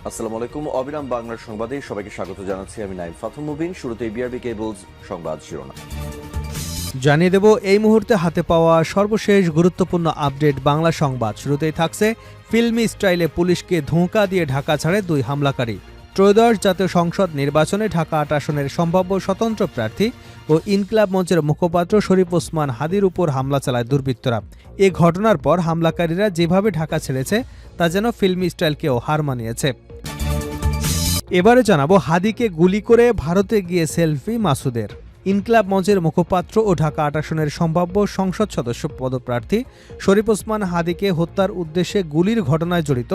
আসসালামু আলাইকুম। অবিরাম বাংলার সংবাদে সবাইকে স্বাগত জানাচ্ছি। আমি নাইম ফাথুম মুবিন। শুরুতেই বিআরবি কেবলস সংবাদ শিরোনাম জানিয়ে দেব এই মুহূর্তে হাতে পাওয়া সর্বশেষ গুরুত্বপূর্ণ আপডেট বাংলা সংবাদ। শুরুতেই থাকছে ফিল্মি স্টাইলে পুলিশকে ধোঁকা দিয়ে ঢাকা ছাড়ে দুই হামলাকারী। ত্রয়োদশ জাতীয় সংসদ নির্বাচনে ঢাকা ৮ আসনের সম্ভাব্য স্বতন্ত্র প্রার্থী ও ইনকিলাব মঞ্চের মুখপাত্র শরীফ ওসমান হাদির উপর হামলা চালায় দুর্বৃত্তরা। এ ঘটনার পর হামলাকারীরা যেভাবে ঢাকা ছেড়েছে তা যেন ফিল্মি স্টাইলকেও হার মানিয়েছে। এবারে জানাবো হাদিকে গুলি করে ভারতে গিয়ে সেলফি মাসুদের। ইনকিলাব মঞ্চের মুখপাত্র ও ঢাকা ৮ আসনের সম্ভাব্য সংসদ সদস্য পদপ্রার্থী শরীফ ওসমান হাদিকে হত্যার উদ্দেশ্যে গুলির ঘটনায় জড়িত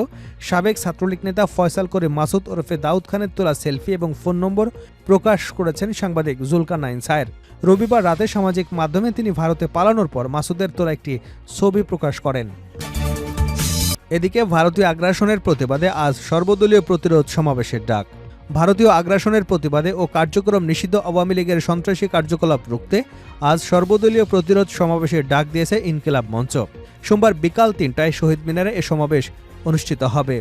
সাবেক ছাত্রলীগ নেতা ফয়সাল করে মাসুদ ওরফে দাউদ খানের তোলা সেলফি এবং ফোন নম্বর প্রকাশ করেছেন সাংবাদিক জুলকারনাইন সায়ের। রবিবার রাতে সামাজিক মাধ্যমে তিনি ভারতে পালানোর পর মাসুদের তোলা একটি ছবি প্রকাশ করেন। এদিকে ভারতীয় আগ্রাসনের প্রতিবাদে আজ সর্বদলীয় প্রতিরোধ সমাবেশের ডাক। ভারতীয় আগ্রাসনের প্রতিবাদে ও কার্যক্রম নিষিদ্ধ আওয়ামী লীগের সন্ত্রাসী কার্যকলাপ রুখতে আজ সর্বদলীয় প্রতিরোধ সমাবেশের ডাক দিয়েছে ইনকিলাব মঞ্চ। সোমবার বিকাল ৩টায় শহীদ মিনারে এ সমাবেশ অনুষ্ঠিত হবে।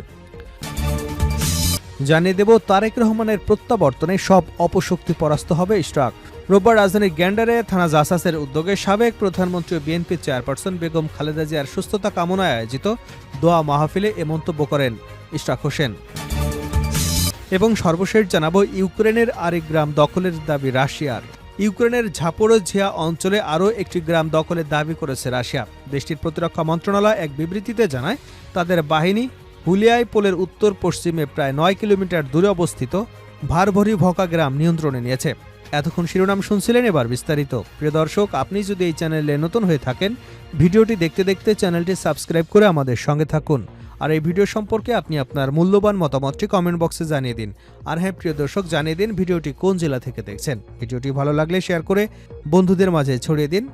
জানিয়ে দেব তারেক রহমানের প্রত্যাবর্তনে সব অপশক্তি পরাস্ত হবে ইশরাক। রোববার রাজধানীর গ্যান্ডারে থানা জাসাসের উদ্যোগে সাবেক প্রধানমন্ত্রী ও বিএনপি চেয়ারপারসন বেগম খালেদা জিয়ার সুস্থতা কামনায় আয়োজিত দোয়া মাহফিলে এ মন্তব্য করেন ইশরাক হোসেন। এবং সর্বশেষ জানাবো ইউক্রেনের আরেক গ্রাম দখলের দাবি রাশিয়ার। ইউক্রেনের ঝাপোরোঝিয়া অঞ্চলে আরও একটি গ্রাম দখলের দাবি করেছে রাশিয়া। দেশটির প্রতিরক্ষা মন্ত্রণালয় এক বিবৃতিতে জানায় তাদের বাহিনী হুলিয়াই পোলের উত্তর পশ্চিমে প্রায় ৯ কিলোমিটার দূরে অবস্থিত ভারভরি ভকা গ্রাম নিয়ন্ত্রণে নিয়েছে। এতক্ষণ শিরোনাম শুনছিলেন, এবার বিস্তারিত। প্রিয় দর্শক, আপনি যদি এই চ্যানেলে নতুন হয়ে থাকেন, ভিডিওটি দেখতে দেখতে চ্যানেলটি সাবস্ক্রাইব করে আমাদের সঙ্গে থাকুন। আর এই ভিডিও সম্পর্কে আপনি আপনার মূল্যবান মতামতটি কমেন্ট বক্সে জানিয়ে দিন। আর হ্যাঁ প্রিয় দর্শক, জানিয়ে দিন ভিডিওটি কোন জেলা থেকে দেখছেন। ভিডিওটি ভালো লাগলে শেয়ার করে বন্ধুদের মাঝে ছড়িয়ে দিন।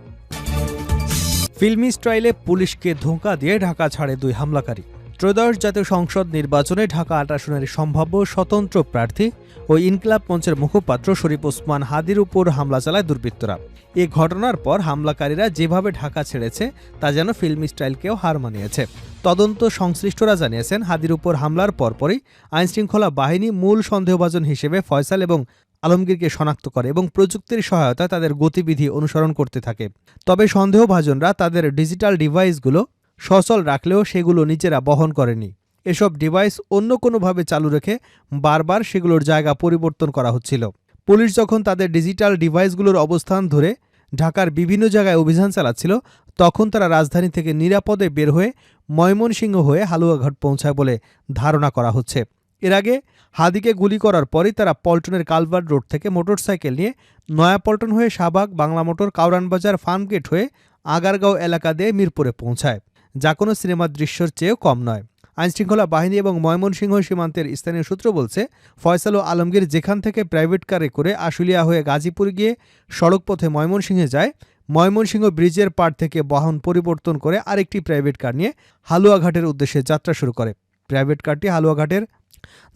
ফিল্মি স্টাইলে পুলিশকে ধোঁকা দিয়ে ঢাকা ছাড়ে দুই হামলাকারী। ত্রয়োদশ জাতীয় সংসদ নির্বাচনে ঢাকা ৮ আসনের সম্ভাব্য স্বতন্ত্র প্রার্থী ও ইনকিলাব মঞ্চের মুখপাত্র শরীফ ওসমান হাদির উপর হামলা চালায় দুর্বৃত্তরা। এ ঘটনার পর হামলাকারীরা যেভাবে ঢাকা ছেড়েছে তা যেন ফিল্মি স্টাইলকেও হার মানিয়েছে। তদন্ত সংশ্লিষ্টরা জানিয়েছেন হাদির উপর হামলার পরপরই আইনশৃঙ্খলা বাহিনী মূল সন্দেহভাজন হিসেবে ফয়সাল এবং আলমগীরকে শনাক্ত করে এবং প্রযুক্তির সহায়তায় তাদের গতিবিধি অনুসরণ করতে থাকে। তবে সন্দেহভাজনরা তাদের ডিজিটাল ডিভাইসগুলো সচল রাখলেও সেগুলো নিজেরা বহন করেনি। এসব ডিভাইস অন্য কোনোভাবে চালু রেখে বারবার সেগুলোর জায়গা পরিবর্তন করা হচ্ছিল। পুলিশ যখন তাদের ডিজিটাল ডিভাইসগুলোর অবস্থান ধরে ঢাকার বিভিন্ন জায়গায় অভিযান চালাচ্ছিল, তখন তারা রাজধানী থেকে নিরাপদে বের হয়ে ময়মনসিংহ হয়ে হালুয়াঘাট পৌঁছায় বলে ধারণা করা হচ্ছে। এর আগে হাদিকে গুলি করার পরই তারা পল্টনের কালভার্ট রোড থেকে মোটরসাইকেল নিয়ে নয়াপল্টন হয়ে শাহবাগ, বাংলা মোটর, কাউরানবাজার, ফার্মগেট হয়ে আগারগাঁও এলাকা দিয়ে মিরপুরে পৌঁছায়, যা কোনো সিনেমার দৃশ্যের চেয়েও কম নয়। আইনশৃঙ্খলা বাহিনী এবং ময়মনসিংহ সীমান্তের স্থানীয় সূত্র বলছে, ফয়সাল ও আলমগীর যেখান থেকে প্রাইভেট কারে করে আশুলিয়া হয়ে গাজীপুর গিয়ে সড়কপথে ময়মনসিংহে যায়, ময়মনসিংহ ব্রিজের পাড় থেকে বাহন পরিবর্তন করে আরেকটি প্রাইভেট কার নিয়ে হালুয়াঘাটের উদ্দেশ্যে যাত্রা শুরু করে। প্রাইভেট কারটি হালুয়াঘাটের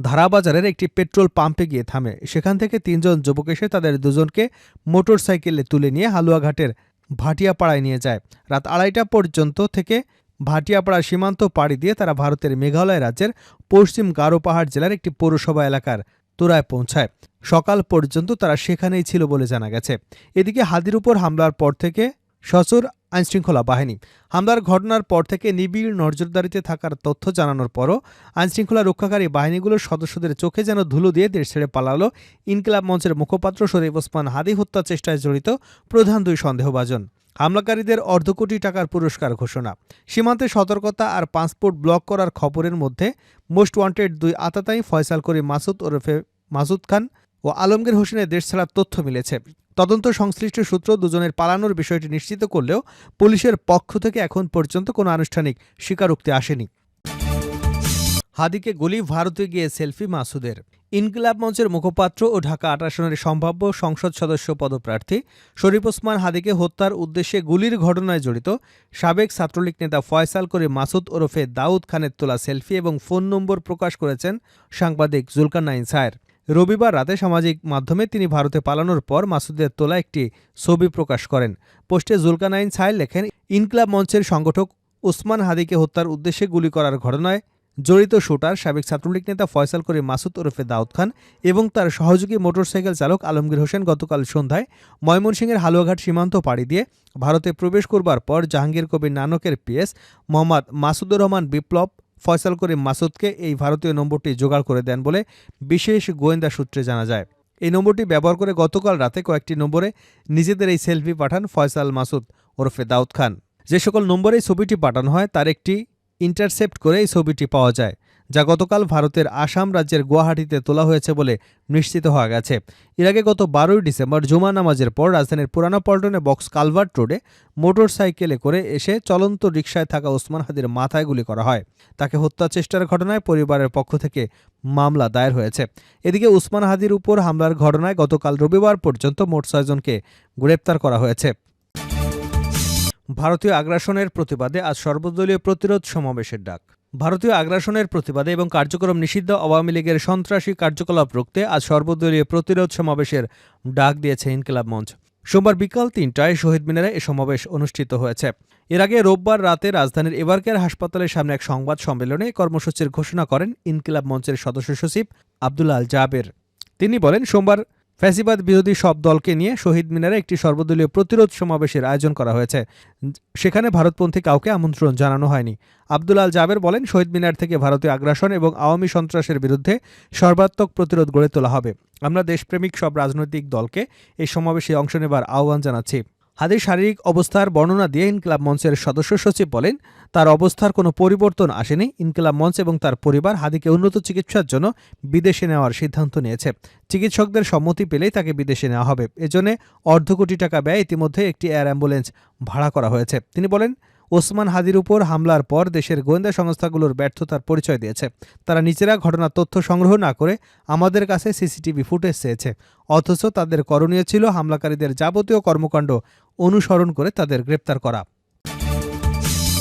ধারাবাজারের একটি পেট্রোল পাম্পে গিয়ে থামে। সেখান থেকে ৩ জন যুবক এসে তাদের দুজনকে মোটরসাইকেলে তুলে নিয়ে হালুয়াঘাটের ভাটিয়াপাড়ায় নিয়ে যায়। রাত ২:৩০ পর্যন্ত থেকে ভাটিয়াপাড়া সীমান্ত পাড়ি দিয়ে তারা ভারতের মেঘালয় রাজ্যের পশ্চিম গারো পাহাড় জেলার একটি পৌরসভা এলাকার তোরায় পৌঁছায়। সকাল পর্যন্ত তারা সেখানেই ছিল বলে জানা গেছে। এদিকে হাদির উপর হামলার পর থেকে সচর আইনশৃঙ্খলা বাহিনী। হামলার ঘটনার পর থেকে নিবিড় নজরদারিতে থাকার তথ্য জানানোর পরও আইনশৃঙ্খলা রক্ষাকারী বাহিনীগুলোর সদস্যদের চোখে যেন ধুলো দিয়ে দেশ ছেড়ে পালালো ইনকিলাব মঞ্চের মুখপাত্র শরীফ ওসমান হাদি হত্যা চেষ্টায় জড়িত প্রধান দুই সন্দেহভাজন। হামলাকারীদের অর্ধকোটি টাকার পুরস্কার ঘোষণা। সীমান্তে সতর্কতা আর পাসপোর্ট ব্লক করার খবরের মধ্যে মোস্ট ওয়ান্টেড দুই আতাতাই ফয়সাল করে মাসুদ ওরফে মাসুদ খান ও আলমগীর হোসেনের দেশ ছাড়ার তথ্য মিলেছে। তদন্ত সংশ্লিষ্ট সূত্র দুজনের পালানোর বিষয়টি নিশ্চিত করলেও পুলিশের পক্ষ থেকে এখন পর্যন্ত কোনো আনুষ্ঠানিক স্বীকারোক্তি আসেনি। হাদিকে গুলি, ভারতে গিয়ে সেলফি মাসুদের। ইনকিলাব মঞ্চের মুখপাত্র ও ঢাকা ৮ আসনের সম্ভাব্য সংসদ সদস্য পদপ্রার্থী শরীফ ওসমান হাদিকে হত্যার উদ্দেশ্যে গুলির ঘটনায় জড়িত সাবেক ছাত্রলীগ নেতা ফয়সাল করে মাসুদ ওরফে দাউদ খানের তোলা সেলফি এবং ফোন নম্বর প্রকাশ করেছেন সাংবাদিক জুলকারনাইন সায়ের। রবিবার রাতে সামাজিক মাধ্যমে তিনি ভারতে পালানোর পর মাসুদের তোলা একটি ছবি প্রকাশ করেন। পোস্টে জুলকারনাইন সায়ের লেখেন, ইনকিলাব মঞ্চের সংগঠক ওসমান হাদিকে হত্যার উদ্দেশ্যে গুলি করার ঘটনায় জড়িত শুটার সাবেক ছাত্রলীগ নেতা ফয়সাল করিম মাসুদ ওরফে দাউদ খান এবং তার সহযোগী মোটরসাইকেল চালক আলমগীর হোসেন গতকাল সন্ধ্যায় ময়মনসিংহের হালুয়াঘাট সীমান্ত পাড়ি দিয়ে ভারতে প্রবেশ করবার পর জাহাঙ্গীর কবির নানকের পিএস মোহাম্মদ মাসুদুর রহমান বিপ্লব ফয়সাল করিম মাসুদকে এই ভারতীয় নম্বরটি জোগাড় করে দেন বলে বিশেষ গোয়েন্দা সূত্রে জানা যায়। এই নম্বরটি ব্যবহার করে গতকাল রাতে কয়েকটি নম্বরে নিজেদের এই সেলফি পাঠান ফয়সাল মাসুদ ওরফে দাউদ খান। যে সকল নম্বরে ছবিটি পাঠানো হয় তার একটি ইন্টারসেপ্ট করে এই ছবিটি পাওয়া যায়, যা গতকাল ভারতের আসাম রাজ্যের গুয়াহাটিতে তোলা হয়েছে বলে নিশ্চিত হওয়া গেছে। এর আগে গত 12ই ডিসেম্বর জুমা নামাজের পর রাজধানীর পুরানা পল্টনে বক্স কালভার্ট রোডে মোটরসাইকেলে করে এসে চলন্ত রিকশায় থাকা ওসমান হাদির মাথায় গুলি করা হয়। তাকে হত্যা চেষ্টার ঘটনায় পরিবারের পক্ষ থেকে মামলা দায়ের হয়েছে। এদিকে ওসমান হাদির উপর হামলার ঘটনায় গতকাল রবিবার পর্যন্ত মোট 6 জনকে গ্রেপ্তার করা হয়েছে। ভারতীয় আগ্রাসনের প্রতিবাদে আজ সর্বদলীয় প্রতিরোধ সমাবেশের ডাক। ভারতীয় আগ্রাসনের প্রতিবাদে এবং কার্যক্রম নিষিদ্ধ আওয়ামী লীগের সন্ত্রাসী কার্যকলাপ রুখতে আজ সর্বদলীয় প্রতিরোধ সমাবেশের ডাক দিয়েছে ইনকিলাব মঞ্চ। সোমবার বিকাল 3টায় শহীদ মিনারে এ সমাবেশ অনুষ্ঠিত হয়েছে। এর আগে রোববার রাতে রাজধানীর এবারকেয়ার হাসপাতালের সামনে এক সংবাদ সম্মেলনে কর্মসূচির ঘোষণা করেন ইনকিলাব মঞ্চের সদস্য সচিব আব্দুল আল জাবের। তিনি বলেন, সোমবার ফ্যাসিবাদ বিরোধী সব দলকে নিয়ে শহীদ মিনারে একটি সর্বদলীয় প্রতিরোধ সমাবেশের আয়োজন করা হয়েছে। সেখানে ভারতপন্থী কাউকে আমন্ত্রণ জানানো হয়নি। আব্দুল আল জাবের বলেন, শহীদ মিনার থেকে ভারতীয় আগ্রাসন এবং আওয়ামী সন্ত্রাসের বিরুদ্ধে সর্বাত্মক প্রতিরোধ গড়ে তোলা হবে। আমরা দেশপ্রেমিক সব রাজনৈতিক দলকে এই সমাবেশে অংশ নেবার আহ্বান জানাচ্ছি। হাদির শারীরিক অবস্থার বর্ণনা দিয়ে ইনকিলাব মঞ্চের সদস্য সচিব বলেন, তার অবস্থার কোনো পরিবর্তন আসেনি। ইনকিলাব মঞ্চ এবং তার পরিবার হাদিকে উন্নত চিকিৎসার জন্য বিদেশে নেওয়ার সিদ্ধান্ত নিয়েছে। চিকিৎসকদের সম্মতি পেলেই তাকে বিদেশে নেওয়া হবে। এজন্য $1.5 কোটি টাকা ব্যয় ইতিমধ্যে একটি এয়ার অ্যাম্বুলেন্স ভাড়া করা হয়েছে। তিনি বলেন, ওসমান হাদির উপর হামলার পর দেশের গোয়েন্দা সংস্থাগুলোর ব্যর্থতার পরিচয় দিয়েছে। তারা নিজেরা ঘটনার তথ্য সংগ্রহ না করে আমাদের কাছে সিসিটিভি ফুটেজ চেয়েছে, অথচ তাদের করণীয় ছিল হামলাকারীদের যাবতীয় কর্মকাণ্ড অনুসরণ করে তাদের গ্রেপ্তার করা।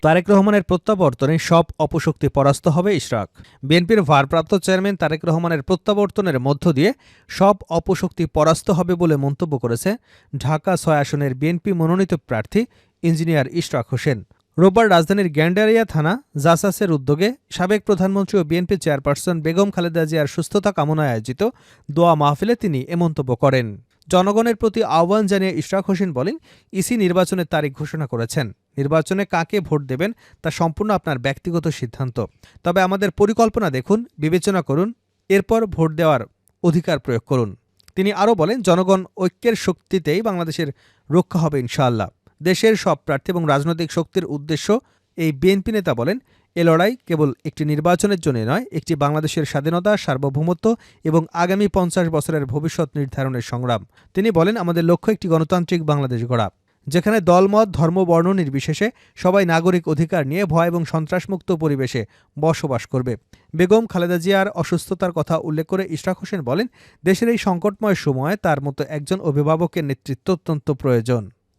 তারেক রহমানের প্রত্যাবর্তনে সব অপশক্তি পরাস্ত হবে ইশরাক। বিএনপির ভারপ্রাপ্ত চেয়ারম্যান তারেক রহমানের প্রত্যাবর্তনের মধ্য দিয়ে সব অপশক্তি পরাস্ত হবে বলে মন্তব্য করেছে ঢাকা 6 আসনের বিএনপি মনোনীত প্রার্থী ইঞ্জিনিয়ার ইশরাক হোসেন। রোববার রাজধানীর গ্যান্ডারিয়া থানা জাসাসের উদ্যোগে সাবেক প্রধানমন্ত্রী ও বিএনপি চেয়ারপারসন বেগম খালেদা জিয়ার সুস্থতা কামনায় আয়োজিত দোয়া মাহফিলে তিনি এ মন্তব্য করেন। জনগণের প্রতি আহ্বান জানিয়ে ইশরাক হোসেন বলেন, ইসি নির্বাচনের তারিখ ঘোষণা করেছেন। নির্বাচনে কাকে ভোট দেবেন তা সম্পূর্ণ আপনার ব্যক্তিগত সিদ্ধান্ত। তবে আমাদের পরিকল্পনা দেখুন, বিবেচনা করুন, এরপর ভোট দেওয়ার অধিকার প্রয়োগ করুন। তিনি আরও বলেন, জনগণ ঐক্যের শক্তিতেই বাংলাদেশের রক্ষা হবে ইনশাআল্লাহ। দেশের সব প্রার্থী এবং রাজনৈতিক শক্তির উদ্দেশ্য, এই বিএনপি নেতা বলেন, এ লড়াই কেবল একটি নির্বাচনের জন্য নয়, একটি বাংলাদেশের স্বাধীনতা, সার্বভৌমত্ব এবং আগামী 50 বছরের ভবিষ্যৎ নির্ধারণের সংগ্রাম। তিনি বলেন, আমাদের লক্ষ্য একটি গণতান্ত্রিক বাংলাদেশ গড়া, যেখানে দলমত, ধর্ম, বর্ণ নির্বিশেষে সবাই নাগরিক অধিকার নিয়ে ভয় এবং সন্ত্রাসমুক্ত পরিবেশে বসবাস করবে। বেগম খালেদা জিয়ার অসুস্থতার কথা উল্লেখ করে ইশরাক হোসেন বলেন, দেশের এই সংকটময় সময়ে তার মতো একজন অভিভাবকের নেতৃত্ব অত্যন্ত প্রয়োজন।